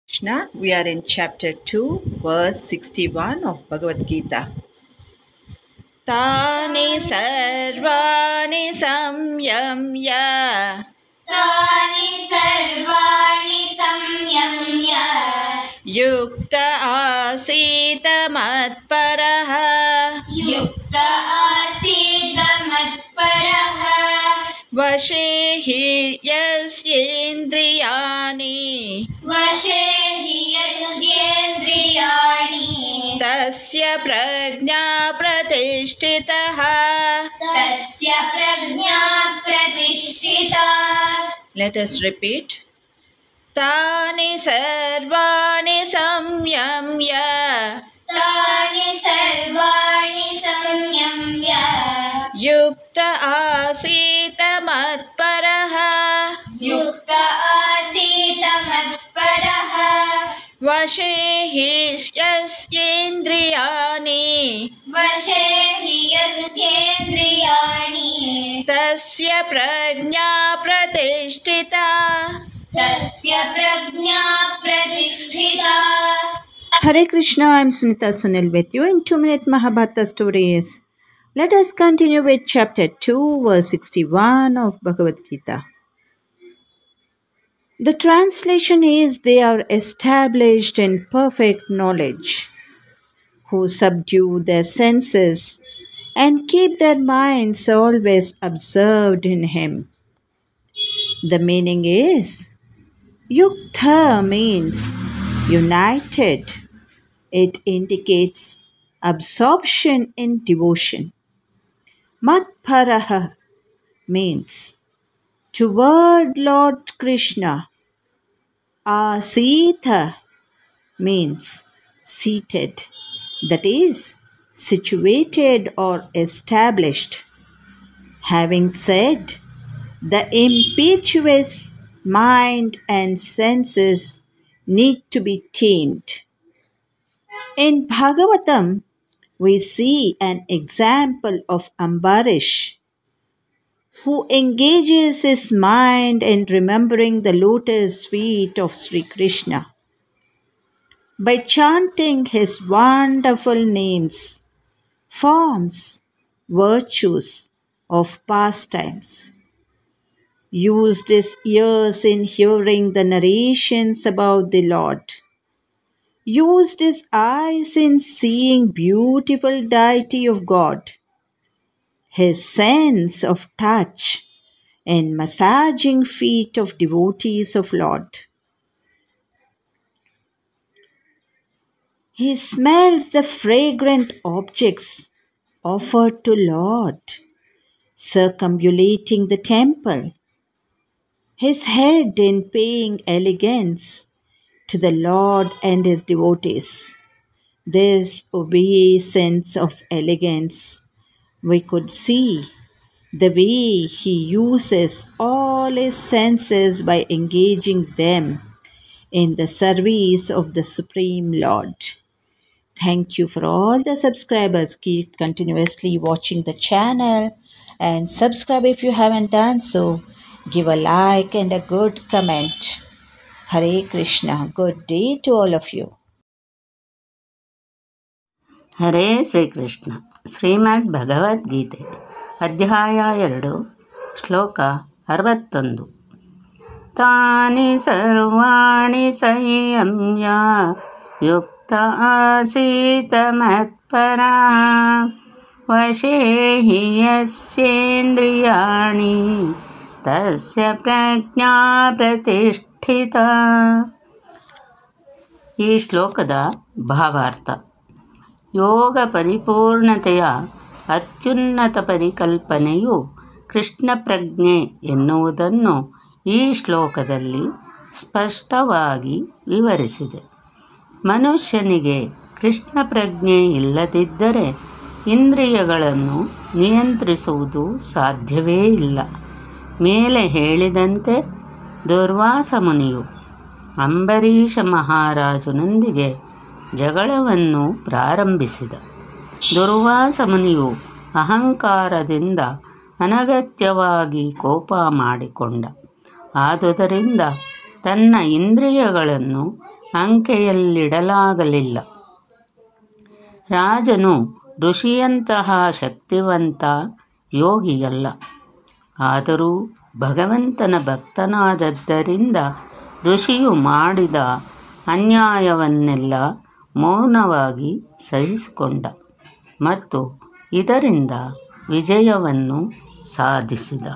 Krishna, we are in chapter 2, verse 61 of Bhagavad Gita. Tani sarvani samyamya Tani sarvani samyamya yukta asita matparaha yukta asita matparaha vashe hi yasyendriyani vashe hi yasyendriyani tasya prajna pratishthitaha. tasya prajna pratishtita. Let us repeat. Tani sarvani samyamya Tani sarvani samyamya yukta asita matparaha yukta asita matparaha vashe hi yasyendriyani vashe hi yasyendriyani tasya prajna pratishtita. tasya prajna pratishtita. Hare Krishna, I am Sunita Sunil with you in 2-minute Mahabharata stories. Let us continue with chapter 2, verse 61 of Bhagavad Gita. The translation is, they are established in perfect knowledge, who subdue their senses and keep their minds always observed in Him. The meaning is, Yukta means united. It indicates absorption in devotion. Matparaha means toward Lord Krishna. Asita means seated, that is, situated or established. Having said, the impetuous mind and senses need to be tamed. In Bhagavatam, we see an example of Ambarish, who engages his mind in remembering the lotus feet of Sri Krishna by chanting his wonderful names, forms, virtues of pastimes. Used his ears in hearing the narrations about the Lord. Used his eyes in seeing beautiful deity of God, his sense of touch in massaging feet of devotees of Lord. He smells the fragrant objects offered to Lord, circumambulating the temple, his head in paying elegance to the Lord and his devotees. This obeisance of elegance, we could see the way he uses all his senses by engaging them in the service of the Supreme Lord. Thank you for all the subscribers. Keep continuously watching the channel and subscribe if you haven't done so. Give a like and a good comment. Hare Krishna. Good day to all of you. ಹರೇ ಶ್ರೀಕೃಷ್ಣ. ಶ್ರೀಮದ್ ಭಗವದ್ಗೀತೆ ಅಧ್ಯಾಯ 2 ಶ್ಲೋಕ 61. ತಾನಿ ಸರ್ವಾಣಿ ಸಂಯಮ್ಯ ಯುಕ್ತ ಆಸೀತ ಮತ್ಪರಃ ವಶೇ ಹಿ ಯಸ್ಯೇಂದ್ರಿಯಾಣಿ ತಸ್ಯ ಪ್ರಜ್ಞಾ ಪ್ರತಿಷ್ಠಿತ. ಈ ಶ್ಲೋಕದ ಭಾವಾರ್ಥ: ಯೋಗ ಪರಿಪೂರ್ಣತೆಯ ಅತ್ಯುನ್ನತ ಪರಿಕಲ್ಪನೆಯು ಕೃಷ್ಣ ಪ್ರಜ್ಞೆ ಎನ್ನುವುದನ್ನು ಈ ಶ್ಲೋಕದಲ್ಲಿ ಸ್ಪಷ್ಟವಾಗಿ ವಿವರಿಸಿದೆ. ಮನುಷ್ಯನಿಗೆ ಕೃಷ್ಣ ಪ್ರಜ್ಞೆ ಇಲ್ಲದಿದ್ದರೆ ಇಂದ್ರಿಯಗಳನ್ನು ನಿಯಂತ್ರಿಸುವುದು ಸಾಧ್ಯವೇ ಇಲ್ಲ. ಮೇಲೆ ಹೇಳಿದಂತೆ ದುರ್ವಾಸ ಮುನಿಯು ಅಂಬರೀಷ ಮಹಾರಾಜನೊಂದಿಗೆ ಜಗಳವನ್ನು ಪ್ರಾರಂಭಿಸಿದ. ದುರ್ವಾಸ ಮುನಿಯು ಅಹಂಕಾರದಿಂದ ಅನಗತ್ಯವಾಗಿ ಕೋಪ ಮಾಡಿಕೊಂಡ. ಆದುದರಿಂದ ತನ್ನ ಇಂದ್ರಿಯಗಳನ್ನು ಅಂಕೆಯಲ್ಲಿಡಲಾಗಲಿಲ್ಲ. ರಾಜನು ಋಷಿಯಂತಹ ಶಕ್ತಿವಂತ ಯೋಗಿಯಲ್ಲ. ಆದರೂ ಭಗವಂತನ ಭಕ್ತನಾದದ್ದರಿಂದ ಋಷಿಯು ಮಾಡಿದ ಅನ್ಯಾಯವನ್ನೆಲ್ಲ ಮೌನವಾಗಿ ಸಹಿಸಿಕೊಂಡ ಮತ್ತು ಇದರಿಂದ ವಿಜಯವನ್ನು ಸಾಧಿಸಿದ.